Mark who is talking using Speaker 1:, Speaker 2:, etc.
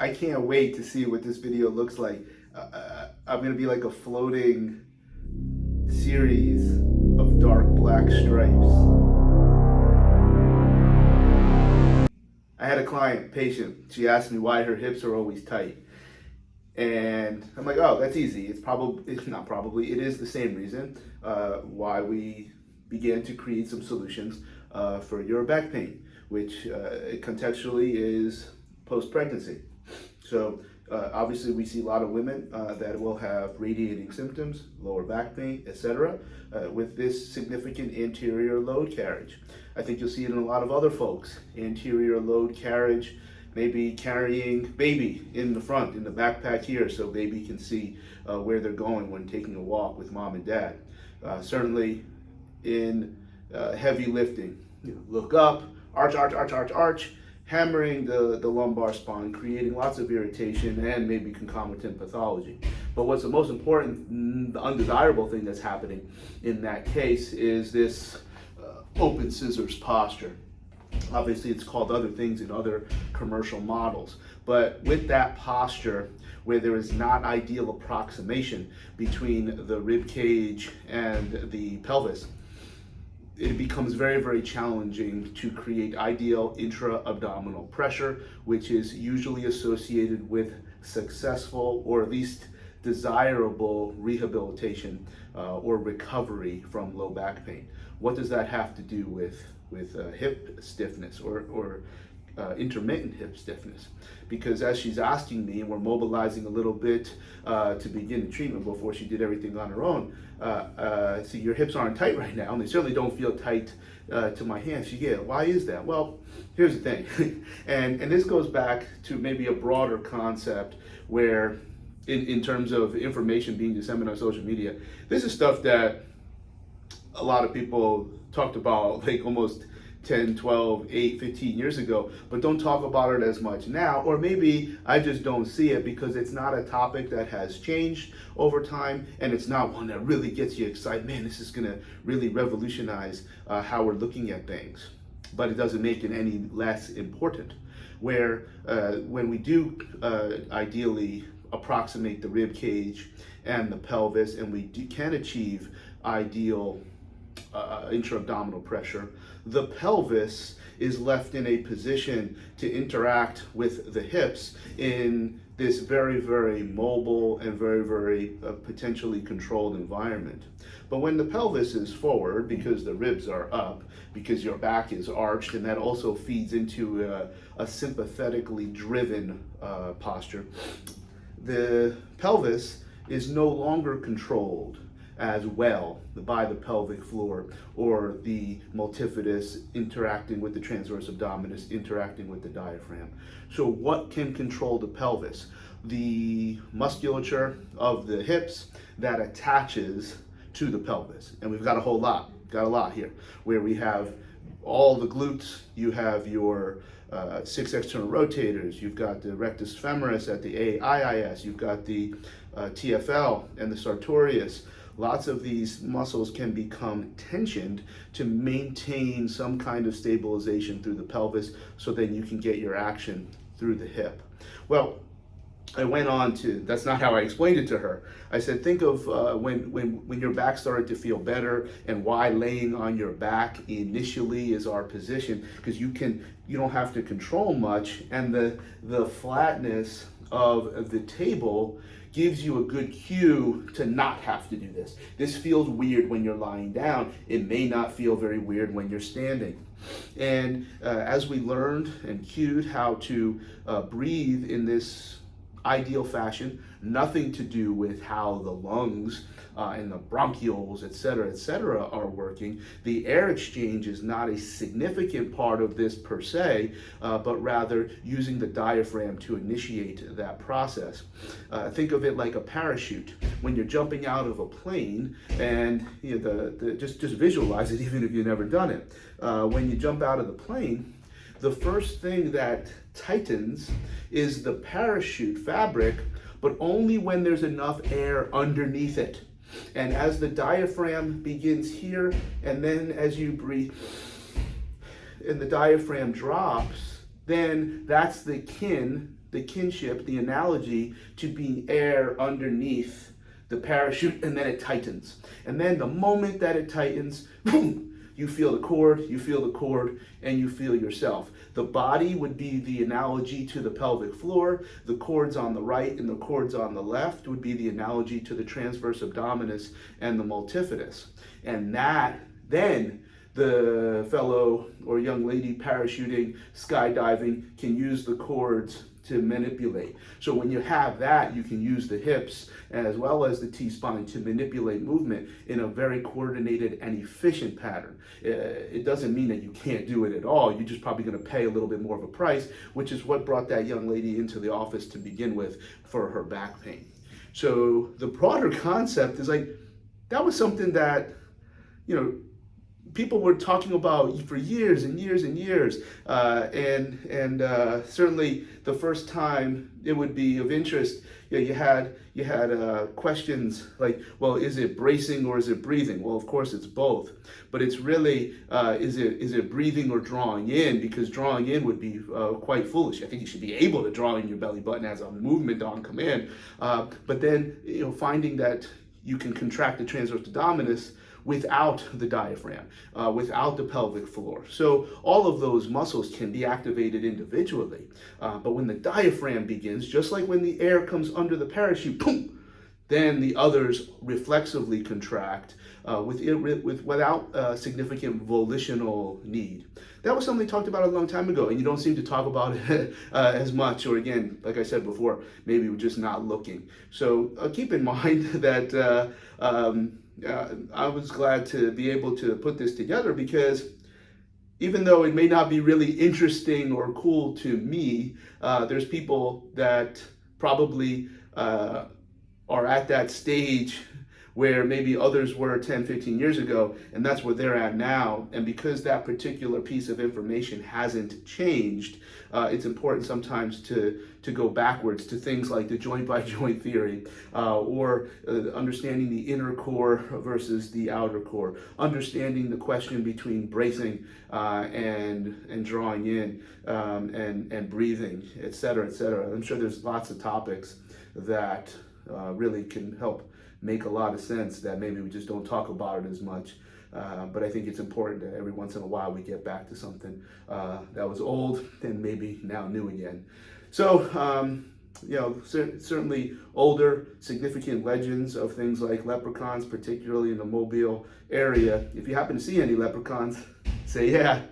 Speaker 1: I can't wait to see what this video looks like. I'm gonna be like a floating series of dark black stripes. I had a client, patient, she asked me why her hips are always tight. And I'm like, oh, that's easy. It's not probably, it is the same reason why we began to create some solutions for your back pain, which contextually is post-pregnancy. So obviously we see a lot of women that will have radiating symptoms, lower back pain, etc., with this significant anterior load carriage. I think you'll see it in a lot of other folks, anterior load carriage, maybe carrying baby in the front, in the backpack here, so baby can see where they're going when taking a walk with mom and dad. Certainly in heavy lifting, look up, arch, arch, arch, arch, arch, hammering the lumbar spine, creating lots of irritation and maybe concomitant pathology. But what's the most important, the undesirable thing that's happening in that case is this open scissors posture. Obviously, it's called other things in other commercial models. But with that posture, where there is not ideal approximation between the rib cage and the pelvis, it becomes very, very challenging to create ideal intra-abdominal pressure, which is usually associated with successful or at least desirable rehabilitation or recovery from low back pain. What does that have to do with hip stiffness or intermittent hip stiffness? Because as she's asking me, and we're mobilizing a little bit to begin the treatment before she did everything on her own, see, your hips aren't tight right now, and they certainly don't feel tight to my hands. She, yeah, why is that? Well, here's the thing, and this goes back to maybe a broader concept where in terms of information being disseminated on social media, this is stuff that a lot of people talked about like almost 10, 12, 8, 15 years ago, but don't talk about it as much now, or maybe I just don't see it because it's not a topic that has changed over time, and it's not one that really gets you excited. Man, this is gonna really revolutionize how we're looking at things, but it doesn't make it any less important. Where when we do ideally approximate the rib cage and the pelvis, and we can achieve ideal intra-abdominal pressure, the pelvis is left in a position to interact with the hips in this very, very mobile and very, very potentially controlled environment. But when the pelvis is forward, because the ribs are up, because your back is arched, and that also feeds into a sympathetically driven posture, the pelvis is no longer controlled as well by the pelvic floor or the multifidus interacting with the transverse abdominis, interacting with the diaphragm. So what can control the pelvis? The musculature of the hips that attaches to the pelvis. And we've got a whole lot, here, where we have all the glutes, you have your 6 external rotators, you've got the rectus femoris at the AIIS, you've got the TFL and the sartorius. Lots of these muscles can become tensioned to maintain some kind of stabilization through the pelvis, so then you can get your action through the hip. Well, I went on to, that's not how I explained it to her. I said, think of when your back started to feel better, and why laying on your back initially is our position, because you don't have to control much, and the flatness of the table gives you a good cue to not have to do this. This feels weird when you're lying down. It may not feel very weird when you're standing. And as we learned and cued how to breathe in this ideal fashion, nothing to do with how the lungs and the bronchioles, et cetera, are working. The air exchange is not a significant part of this per se, but rather using the diaphragm to initiate that process. Think of it like a parachute. When you're jumping out of a plane, and just visualize it, even if you've never done it. When you jump out of the plane, the first thing that tightens is the parachute fabric, but only when there's enough air underneath it. And as the diaphragm begins here, and then as you breathe, and the diaphragm drops, then that's the kin the kinship, the analogy to being air underneath the parachute, and then it tightens. And then the moment that it tightens, boom, you feel the cord, and you feel yourself. The body would be the analogy to the pelvic floor. The cords on the right and the cords on the left would be the analogy to the transverse abdominis and the multifidus. And that, then, the fellow or young lady parachuting, skydiving, can use the cords to manipulate. So when you have that, you can use the hips as well as the T-spine to manipulate movement in a very coordinated and efficient pattern. It doesn't mean that you can't do it at all. You're just probably going to pay a little bit more of a price, which is what brought that young lady into the office to begin with for her back pain. So the broader concept is like, that was something that, people were talking about for years and years and years, and certainly the first time it would be of interest. You had questions like, well, is it bracing or is it breathing? Well, of course it's both, but it's really is it breathing or drawing in? Because drawing in would be quite foolish. I think you should be able to draw in your belly button as a movement on command, but then finding that you can contract the transverse abdominis without the diaphragm, without the pelvic floor. So all of those muscles can be activated individually. But when the diaphragm begins, just like when the air comes under the parachute, boom, then the others reflexively contract without significant volitional need. That was something they talked about a long time ago, and you don't seem to talk about it as much, or again, like I said before, maybe we're just not looking. So keep in mind that I was glad to be able to put this together, because even though it may not be really interesting or cool to me, there's people that probably are at that stage where maybe others were 10, 15 years ago, and that's where they're at now. And because that particular piece of information hasn't changed, it's important sometimes to go backwards to things like the joint by joint theory, or understanding the inner core versus the outer core, understanding the question between bracing and drawing in, and breathing, et cetera, et cetera. I'm sure there's lots of topics that really can help make a lot of sense that maybe we just don't talk about it as much. But I think it's important that every once in a while we get back to something that was old and maybe now new again. So, certainly older, significant legends of things like leprechauns, particularly in the Mobile area. If you happen to see any leprechauns, say yeah.